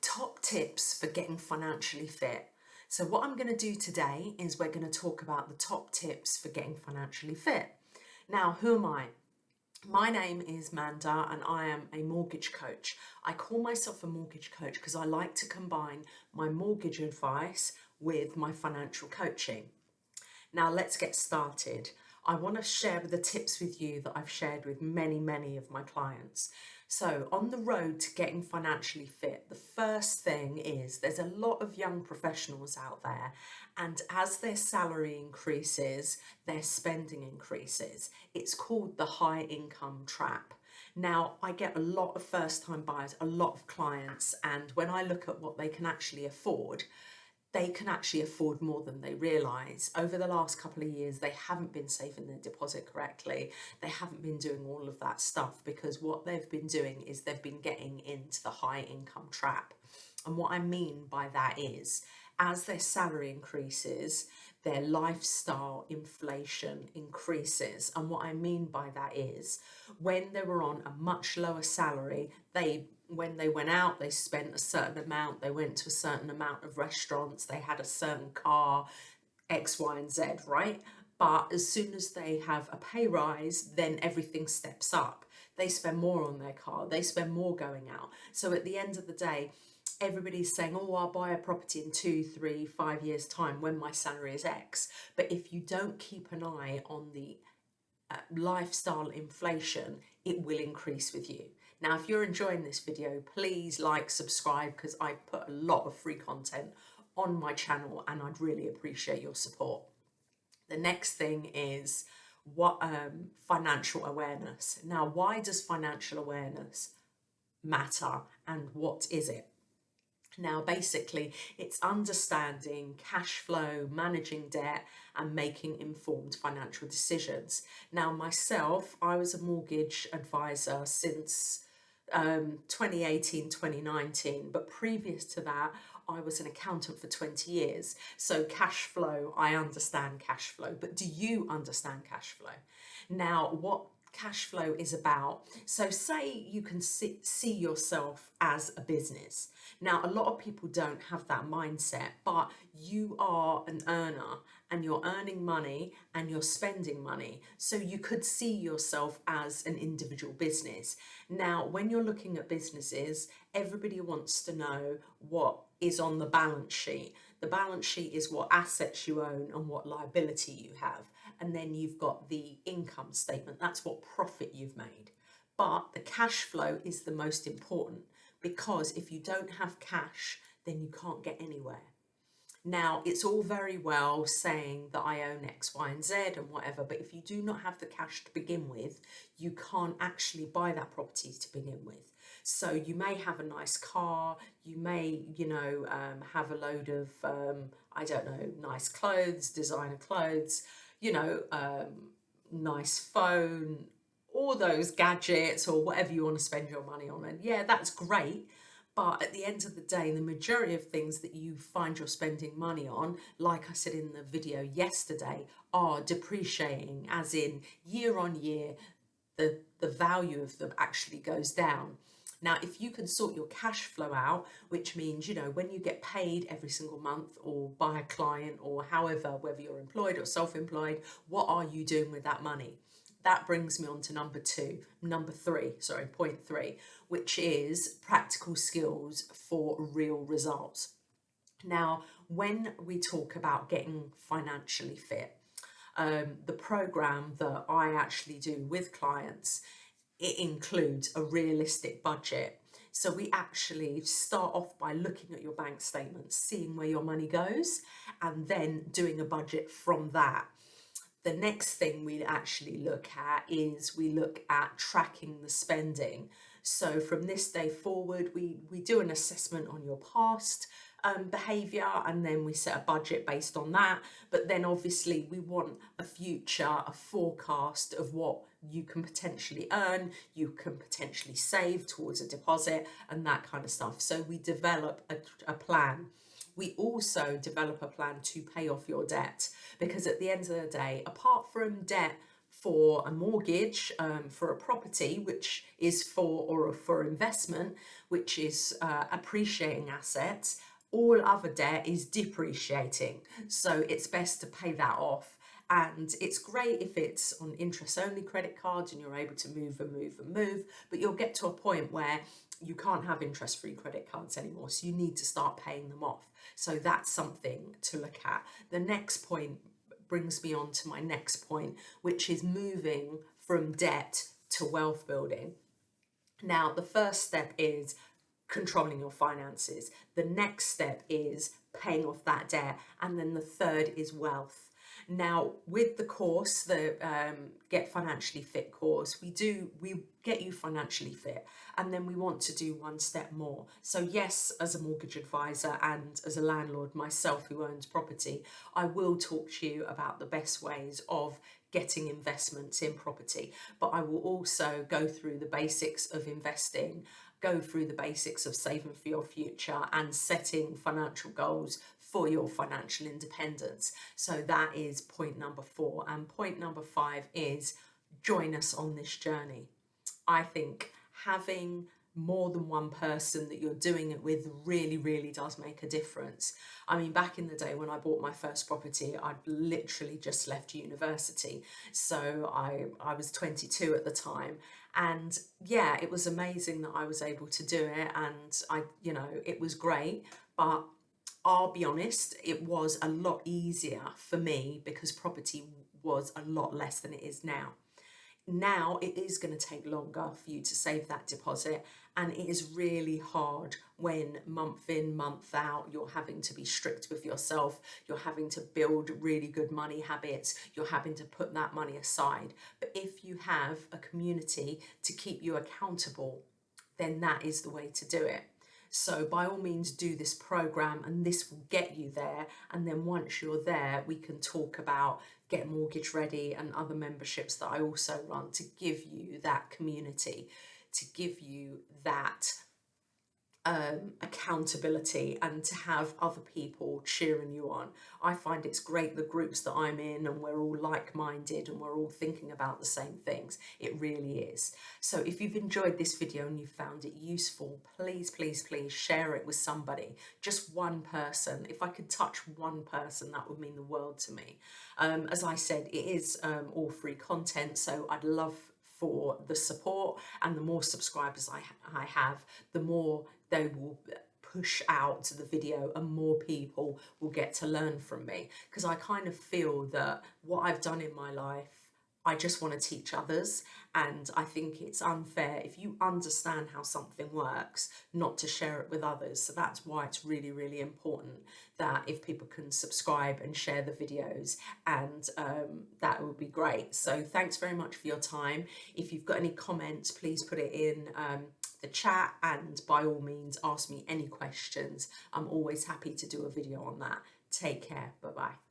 Top tips for getting financially fit. So what I'm going to do today is we're going to talk about the top tips for getting financially fit. Now, who am I? My name is Manda and I am a mortgage coach. I call myself a mortgage coach because I like to combine my mortgage advice with my financial coaching. Now let's get started. I want to share the tips with you that I've shared with many of my clients. So on the road to getting financially fit, the first thing is there's a lot of young professionals out there, and as their salary increases, their spending increases. It's called the high income trap. Now, I get a lot of first time buyers, a lot of clients, and when I look at what they can actually afford, they can actually afford more than they realise. Over the last couple of years, they haven't been saving their deposit correctly. They haven't been doing all of that stuff because what they've been doing is they've been getting into the high income trap. And what I mean by that is, as their salary increases, their lifestyle inflation increases. And what I mean by that is, when they were on a much lower salary, when they went out, they spent a certain amount, they went to a certain amount of restaurants, they had a certain car, X, Y, and Z, right? But as soon as they have a pay rise, then everything steps up. They spend more on their car, they spend more going out. So at the end of the day, everybody's saying, oh, I'll buy a property in 2, 3, 5 years' time when my salary is X. But if you don't keep an eye on the lifestyle inflation, it will increase with you. Now, if you're enjoying this video, please like, subscribe, because I put a lot of free content on my channel and I'd really appreciate your support. The next thing is financial awareness. Now, why does financial awareness matter and what is it? Now, basically, it's understanding cash flow, managing debt, and making informed financial decisions. Now, myself, I was a mortgage advisor since 2018, 2019, but previous to that, I was an accountant for 20 years. So cash flow, I understand cash flow, but do you understand cash flow? Now, what cash flow is about. So say you can see yourself as a business. Now, a lot of people don't have that mindset, but you are an earner and you're earning money and you're spending money. So you could see yourself as an individual business. Now, when you're looking at businesses, everybody wants to know what is on the balance sheet. The balance sheet is what assets you own and what liability you have. And then you've got the income statement. That's what profit you've made. But the cash flow is the most important, because if you don't have cash, then you can't get anywhere. Now, it's all very well saying that I own X, Y, and Z and whatever, but if you do not have the cash to begin with, you can't actually buy that property to begin with. So you may have a nice car, you may, have a load of, nice clothes, designer clothes, nice phone, all those gadgets or whatever you want to spend your money on. And yeah, that's great. But at the end of the day, the majority of things that you find you're spending money on, like I said in the video yesterday, are depreciating, as in year on year, the value of them actually goes down. Now, if you can sort your cash flow out, which means, when you get paid every single month or by a client or however, whether you're employed or self-employed, what are you doing with that money? That brings me on to point three, which is practical skills for real results. Now, when we talk about getting financially fit, the program that I actually do with clients, it includes a realistic budget. So we actually start off by looking at your bank statements, seeing where your money goes, and then doing a budget from that. The next thing we actually look at is we look at tracking the spending. So from this day forward, we do an assessment on your past behavior, and then we set a budget based on that. But then obviously we want a future, a forecast of what you can potentially earn, you can potentially save towards a deposit and that kind of stuff. So we develop a plan. We also develop a plan to pay off your debt, because at the end of the day, apart from debt for a mortgage, for a property, which is for investment, which is appreciating assets. All other debt is depreciating. So it's best to pay that off. And it's great if it's on interest only credit cards and you're able to move and move and move, but you'll get to a point where you can't have interest free credit cards anymore. So you need to start paying them off. So that's something to look at. The next point brings me on to my next point, which is moving from debt to wealth building. Now, the first step is controlling your finances. The next step is paying off that debt. And then the third is wealth. Now, with the course, the Get Financially Fit course, we get you financially fit, and then we want to do one step more. So yes, as a mortgage advisor and as a landlord myself who owns property, I will talk to you about the best ways of getting investments in property, but I will also go through the basics of investing, go through the basics of saving for your future and setting financial goals for your financial independence. So that is point number 4. And point number 5 is join us on this journey. I think having more than one person that you're doing it with really, really does make a difference. I mean, back in the day when I bought my first property, I'd literally just left university. So I was 22 at the time. And yeah, it was amazing that I was able to do it. And it was great. But I'll be honest, it was a lot easier for me because property was a lot less than it is now. Now it is going to take longer for you to save that deposit, and it is really hard when month in, month out, you're having to be strict with yourself, you're having to build really good money habits, you're having to put that money aside. But if you have a community to keep you accountable, then that is the way to do it. So by all means do this program, and this will get you there. And then once you're there, we can talk about Get Mortgage Ready and other memberships that I also run to give you that community, to give you that accountability, and to have other people cheering you on. I find it's great, the groups that I'm in, and we're all like-minded and we're all thinking about the same things. It really is. So if you've enjoyed this video and you found it useful, please, please, please share it with somebody, just one person. If I could touch one person, that would mean the world to me. As I said, it is all free content, so I'd love for the support, and the more subscribers I have, the more they will push out the video and more people will get to learn from me, because I kind of feel that what I've done in my life, I just want to teach others, and I think it's unfair if you understand how something works not to share it with others. So that's why it's really, really important that if people can subscribe and share the videos, and that would be great. So thanks very much for your time. If you've got any comments, please put it in the chat, and by all means ask me any questions. I'm always happy to do a video on that. Take care. Bye bye.